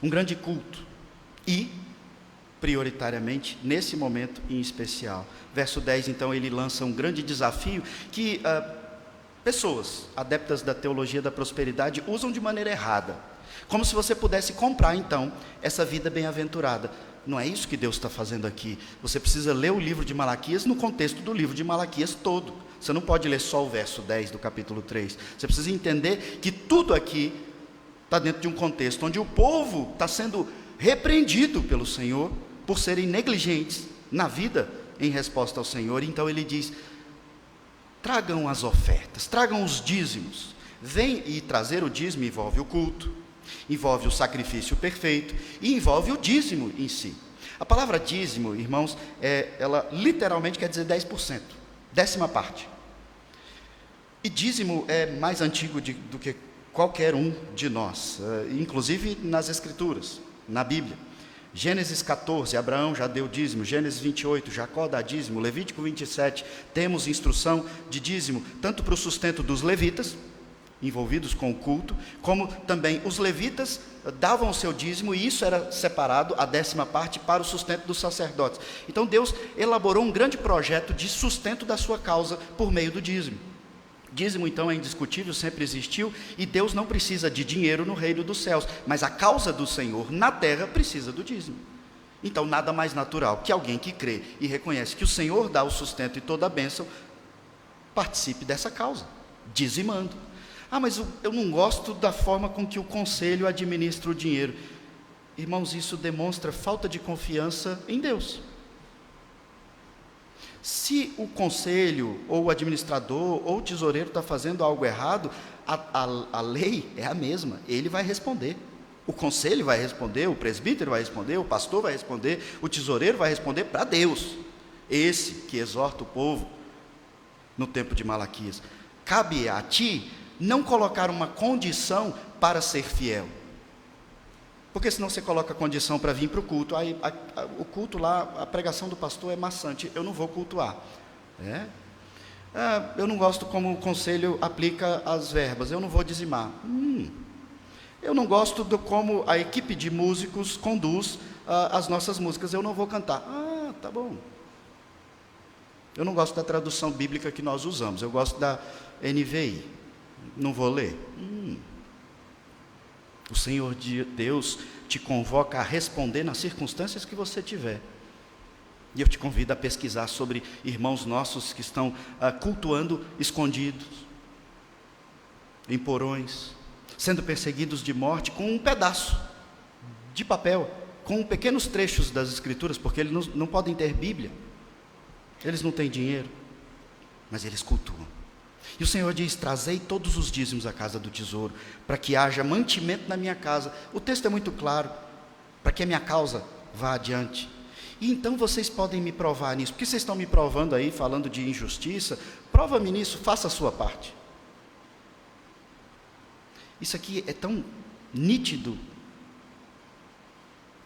um grande culto, e, prioritariamente, nesse momento em especial. Verso 10, então, ele lança um grande desafio que pessoas adeptas da teologia da prosperidade usam de maneira errada, como se você pudesse comprar, então, essa vida bem-aventurada. Não é isso que Deus está fazendo aqui. Você precisa ler o livro de Malaquias no contexto do livro de Malaquias todo. Você não pode ler só o verso 10 do capítulo 3. Você precisa entender que tudo aqui está dentro de um contexto onde o povo está sendo repreendido pelo Senhor por serem negligentes na vida em resposta ao Senhor. Então ele diz, tragam as ofertas, tragam os dízimos. Vem, e trazer o dízimo envolve o culto, envolve o sacrifício perfeito e envolve o dízimo em si. A palavra dízimo, irmãos, ela literalmente quer dizer 10%, décima parte. E dízimo é mais antigo do que qualquer um de nós, inclusive nas Escrituras, na Bíblia. Gênesis 14, Abraão já deu dízimo. Gênesis 28, Jacó dá dízimo. Levítico 27, temos instrução de dízimo, tanto para o sustento dos levitas, envolvidos com o culto, como também os levitas davam o seu dízimo, e isso era separado, a décima parte, para o sustento dos sacerdotes. Então Deus elaborou um grande projeto de sustento da sua causa por meio do dízimo. Dízimo, então, é indiscutível, sempre existiu, e Deus não precisa de dinheiro no reino dos céus, mas a causa do Senhor na terra precisa do dízimo. Então, nada mais natural que alguém que crê e reconhece que o Senhor dá o sustento e toda a bênção, participe dessa causa, dizimando. Mas eu não gosto da forma com que o conselho administra o dinheiro. Irmãos, isso demonstra falta de confiança em Deus. Se o conselho, ou o administrador, ou o tesoureiro está fazendo algo errado, a lei é a mesma, ele vai responder. O conselho vai responder, o presbítero vai responder, o pastor vai responder, o tesoureiro vai responder para Deus, esse que exorta o povo no tempo de Malaquias. Cabe a ti não colocar uma condição para ser fiel, porque senão você coloca a condição para vir para o culto, aí o culto lá, a pregação do pastor é maçante, eu não vou cultuar. Eu não gosto como o conselho aplica as verbas, eu não vou dizimar. Eu não gosto de como a equipe de músicos conduz as nossas músicas, eu não vou cantar. Tá bom. Eu não gosto da tradução bíblica que nós usamos, eu gosto da NVI, não vou ler. O Senhor Deus te convoca a responder nas circunstâncias que você tiver. E eu te convido a pesquisar sobre irmãos nossos que estão cultuando escondidos, em porões, sendo perseguidos de morte com um pedaço de papel, com pequenos trechos das Escrituras, porque eles não podem ter Bíblia, eles não têm dinheiro, mas eles cultuam. E o Senhor diz, trazei todos os dízimos à casa do tesouro, para que haja mantimento na minha casa. O texto é muito claro, para que a minha causa vá adiante. E então vocês podem me provar nisso, porque vocês estão me provando aí, falando de injustiça, prova-me nisso, faça a sua parte. Isso aqui é tão nítido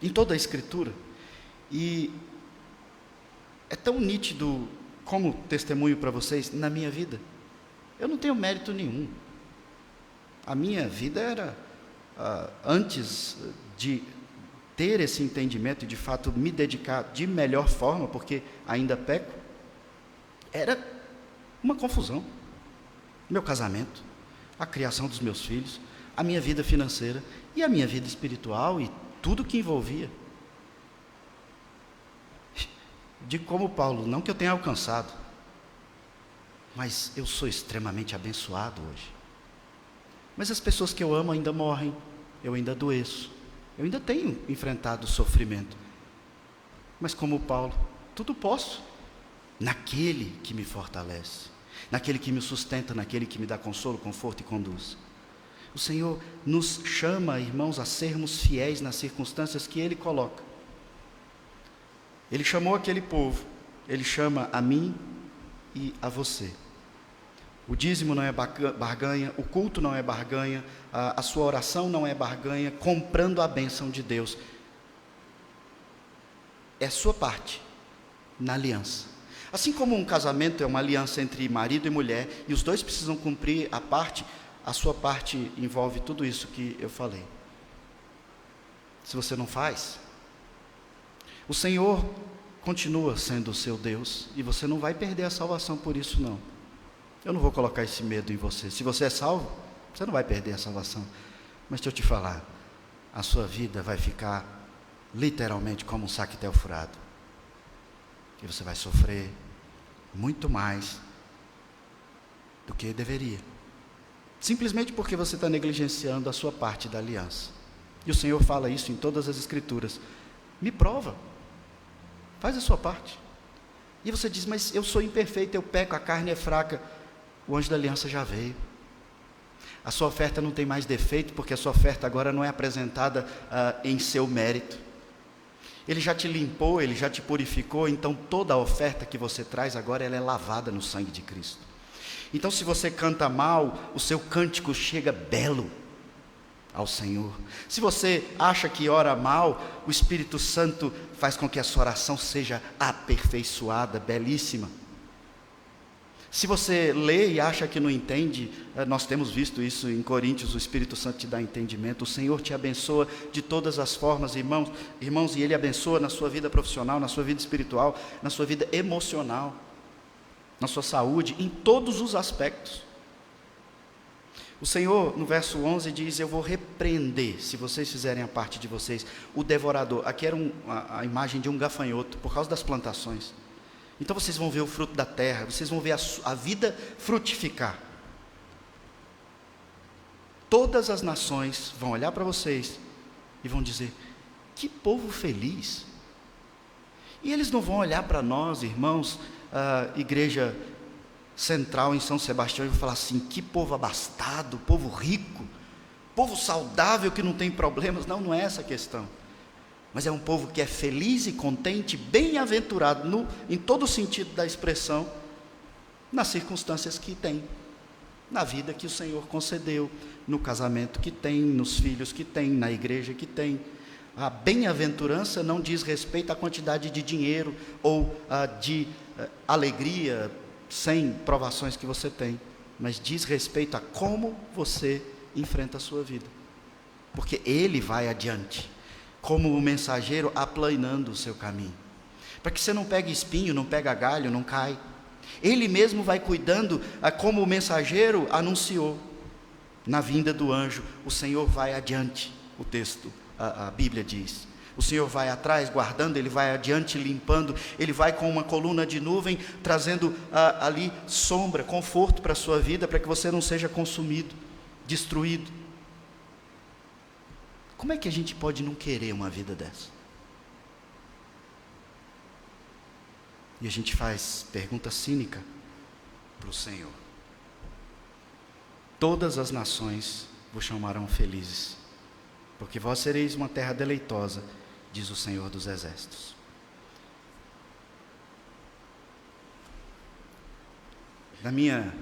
em toda a Escritura, e é tão nítido como testemunho para vocês na minha vida. Eu não tenho mérito nenhum. A minha vida era, antes de ter esse entendimento e de fato me dedicar de melhor forma, porque ainda peco, era uma confusão. Meu casamento, a criação dos meus filhos, a minha vida financeira e a minha vida espiritual e tudo que envolvia. Digo como Paulo, não que eu tenha alcançado, mas eu sou extremamente abençoado hoje. Mas as pessoas que eu amo ainda morrem, eu ainda adoeço, eu ainda tenho enfrentado sofrimento. Mas como Paulo, tudo posso naquele que me fortalece, naquele que me sustenta, naquele que me dá consolo, conforto e conduz. O Senhor nos chama, irmãos, a sermos fiéis nas circunstâncias que Ele coloca. Ele chamou aquele povo, Ele chama a mim e a você. O dízimo não é barganha, o culto não é barganha, a sua oração não é barganha, comprando a bênção de Deus. É a sua parte na aliança. Assim como um casamento é uma aliança entre marido e mulher, e os dois precisam cumprir a sua parte envolve tudo isso que eu falei. Se você não faz, o Senhor continua sendo o seu Deus, e você não vai perder a salvação por isso não. Eu não vou colocar esse medo em você. Se você é salvo, você não vai perder a salvação. Mas deixa eu te falar, a sua vida vai ficar literalmente como um saquetel furado. E você vai sofrer muito mais do que deveria. Simplesmente porque você está negligenciando a sua parte da aliança. E o Senhor fala isso em todas as Escrituras. Me prova. Faz a sua parte. E você diz, mas eu sou imperfeito, eu peco, a carne é fraca. O anjo da aliança já veio. A sua oferta não tem mais defeito, porque a sua oferta agora não é apresentada em seu mérito. Ele já te limpou, Ele já te purificou, então toda a oferta que você traz agora, ela é lavada no sangue de Cristo. Então se você canta mal, o seu cântico chega belo ao Senhor. Se você acha que ora mal, o Espírito Santo faz com que a sua oração seja aperfeiçoada, belíssima. Se você lê e acha que não entende, nós temos visto isso em Coríntios, o Espírito Santo te dá entendimento, o Senhor te abençoa de todas as formas, irmãos, e Ele abençoa na sua vida profissional, na sua vida espiritual, na sua vida emocional, na sua saúde, em todos os aspectos. O Senhor, no verso 11, diz, eu vou repreender, se vocês fizerem a parte de vocês, o devorador. Aqui era a imagem de um gafanhoto, por causa das plantações. Então vocês vão ver o fruto da terra, vocês vão ver a vida frutificar. Todas as nações vão olhar para vocês e vão dizer, que povo feliz. E eles não vão olhar para nós, irmãos, a igreja central em São Sebastião, e vão falar assim, que povo abastado, povo rico, povo saudável que não tem problemas. Não, não é essa a questão. Mas é um povo que é feliz e contente, bem-aventurado, em todo o sentido da expressão, nas circunstâncias que tem, na vida que o Senhor concedeu, no casamento que tem, nos filhos que tem, na igreja que tem. A bem-aventurança não diz respeito à quantidade de dinheiro ou de alegria sem provações que você tem, mas diz respeito a como você enfrenta a sua vida, porque Ele vai adiante, como o mensageiro aplanando o seu caminho, para que você não pegue espinho, não pega galho, não cai. Ele mesmo vai cuidando, como o mensageiro anunciou, na vinda do anjo, o Senhor vai adiante, o texto, a Bíblia diz. O Senhor vai atrás, guardando, Ele vai adiante, limpando, Ele vai com uma coluna de nuvem, trazendo ali sombra, conforto para a sua vida, para que você não seja consumido, destruído. Como é que a gente pode não querer uma vida dessa? E a gente faz pergunta cínica para o Senhor. Todas as nações vos chamarão felizes, porque vós sereis uma terra deleitosa, diz o Senhor dos Exércitos. Na minha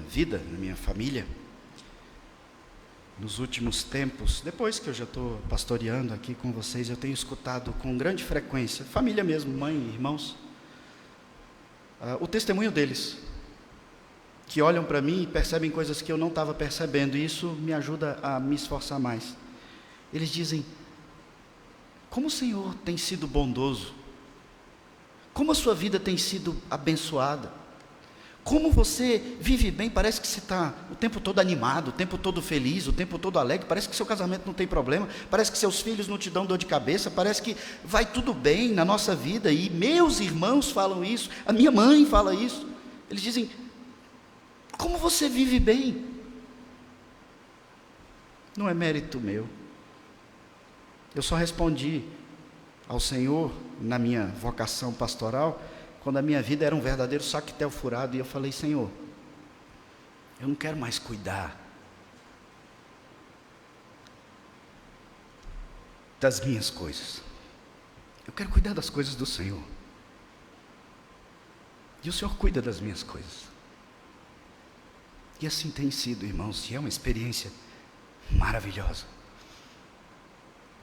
vida, na minha família, nos últimos tempos, depois que eu já estou pastoreando aqui com vocês, eu tenho escutado com grande frequência, família mesmo, mãe, irmãos, o testemunho deles, que olham para mim e percebem coisas que eu não estava percebendo, e isso me ajuda a me esforçar mais. Eles dizem, como o Senhor tem sido bondoso, como a sua vida tem sido abençoada, Como você vive bem, parece que você está o tempo todo animado, o tempo todo feliz, o tempo todo alegre, parece que seu casamento não tem problema, parece que seus filhos não te dão dor de cabeça, parece que vai tudo bem na nossa vida, e meus irmãos falam isso, a minha mãe fala isso, eles dizem, como você vive bem? Não é mérito meu, eu só respondi ao Senhor, na minha vocação pastoral, quando a minha vida era um verdadeiro saquetel furado, e eu falei, Senhor, eu não quero mais cuidar das minhas coisas, eu quero cuidar das coisas do Senhor, e o Senhor cuida das minhas coisas, e assim tem sido, irmãos, e é uma experiência maravilhosa.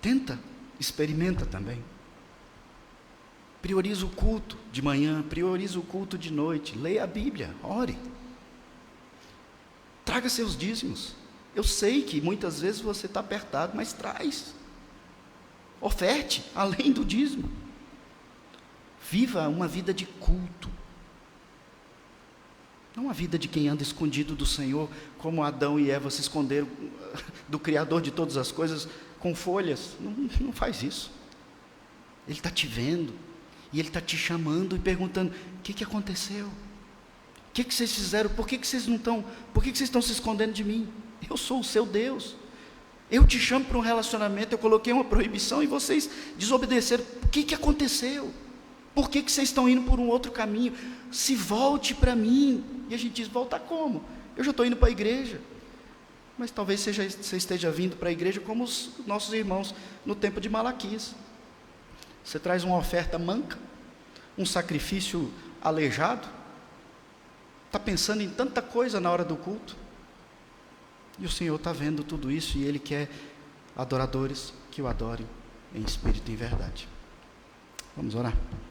Tenta, experimenta também. Prioriza o culto de manhã, prioriza o culto de noite, leia a Bíblia, ore. Traga seus dízimos. Eu sei que muitas vezes você está apertado, mas traz. Oferte, além do dízimo. Viva uma vida de culto. Não uma vida de quem anda escondido do Senhor, como Adão e Eva se esconderam do Criador de todas as coisas, com folhas. Não faz isso. Ele está te vendo. E Ele está te chamando e perguntando, o que aconteceu? O que vocês fizeram? Por que vocês não estão, por que vocês estão se escondendo de mim? Eu sou o seu Deus. Eu te chamo para um relacionamento, eu coloquei uma proibição e vocês desobedeceram. O que aconteceu? Por que vocês estão indo por um outro caminho? Se volte para mim. E a gente diz, voltar como? Eu já estou indo para a igreja. Mas talvez você esteja vindo para a igreja como os nossos irmãos no tempo de Malaquias. Você traz uma oferta manca, um sacrifício aleijado, está pensando em tanta coisa na hora do culto, e o Senhor está vendo tudo isso, e Ele quer adoradores que o adorem em espírito e em verdade. Vamos orar?